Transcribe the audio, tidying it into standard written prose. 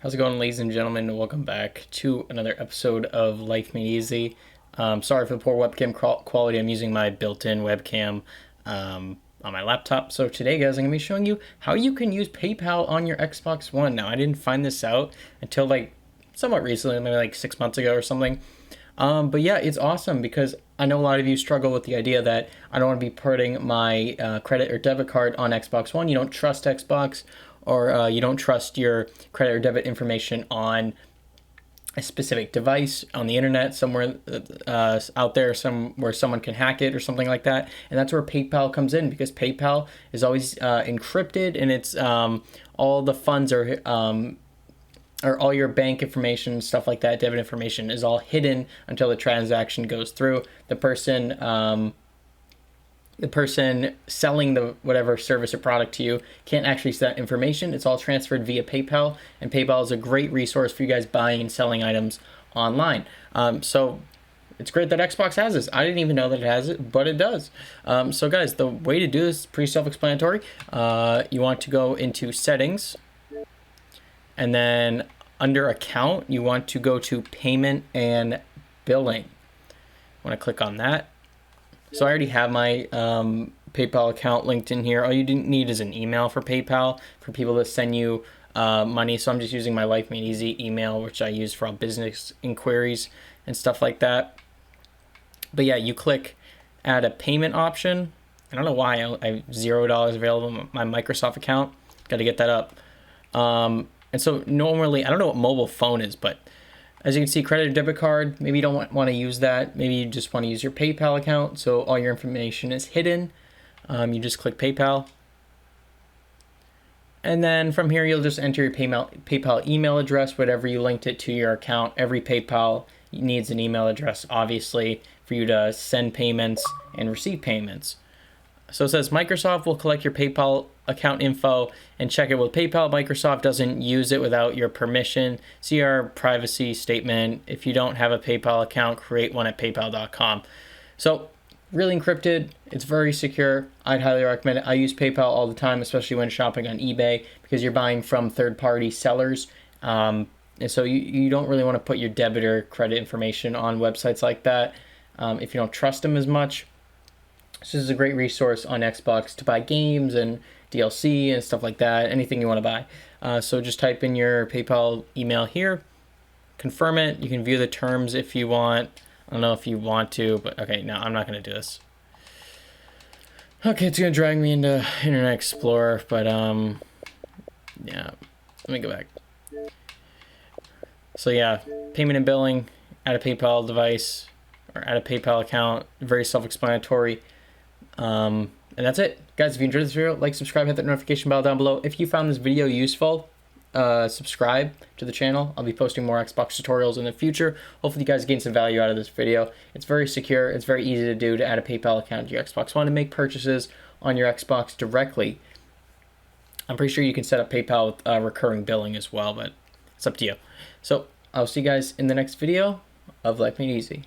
How's it going, ladies and gentlemen? Welcome back to another episode of Life Made Easy. Sorry for the poor webcam quality. I'm using my built-in webcam on my laptop. So today, guys, I'm going to be showing you how you can use PayPal on your Xbox One. Now, I didn't find this out until somewhat recently, maybe 6 months ago or something. But yeah, it's awesome because I know a lot of you struggle with the idea that I don't want to be putting my credit or debit card on Xbox One. You don't trust Xbox, or you don't trust your credit or debit information on a specific device on the internet somewhere out there, where someone can hack it or something like that. And that's where PayPal comes in, because PayPal is always encrypted, and it's all the funds are or all your bank information, stuff like that, debit information, is all hidden until the transaction goes through. The person selling the whatever service or product to you can't actually see that information. It's all transferred via PayPal, and PayPal is a great resource for you guys buying and selling items online. So it's great that Xbox has this. I didn't even know that it has it, but it does. So guys, the way to do this is pretty self-explanatory. You want to go into settings, and then under account, you want to go to payment and billing. I want to click on that. So I already have my PayPal account linked in here. All you need is an email for PayPal for people to send you money. So I'm just using my Life Made Easy email, which I use for all business inquiries and stuff like that. But yeah, you click add a payment option. I don't know why I have $0 available on my Microsoft account. Got to get that up. And so normally, I don't know what mobile phone is, but as you can see, credit or debit card, maybe you don't want to use that. Maybe you just want to use your PayPal account, so all your information is hidden. You just click PayPal. And then from here, you'll just enter your PayPal email address, whatever you linked it to your account. Every PayPal needs an email address, obviously, for you to send payments and receive payments. So it says Microsoft will collect your PayPal account info and check it with PayPal. Microsoft doesn't use it without your permission. See our privacy statement. If you don't have a PayPal account, create one at paypal.com. So really encrypted. It's very secure. I'd highly recommend it. I use PayPal all the time, especially when shopping on eBay, because you're buying from third-party sellers. And so you don't really want to put your debit or credit information on websites like that if you don't trust them as much. So this is a great resource on Xbox to buy games and DLC and stuff like that, anything you want to buy. So just type in your PayPal email here, confirm it. You can view the terms if you want. I don't know if you want to, but okay, no, I'm not going to do this. Okay, it's going to drag me into Internet Explorer, but yeah, let me go back. So yeah, payment and billing, add a PayPal device, or add a PayPal account, very self-explanatory. And that's it. Guys, if you enjoyed this video, like, subscribe, hit that notification bell down below. If you found this video useful, subscribe to the channel. I'll be posting more Xbox tutorials in the future. Hopefully you guys gain some value out of this video. It's very secure. It's very easy to do, to add a PayPal account to your Xbox One and make purchases on your Xbox directly. I'm pretty sure you can set up PayPal with recurring billing as well, but it's up to you. So I'll see you guys in the next video of Life Made Easy.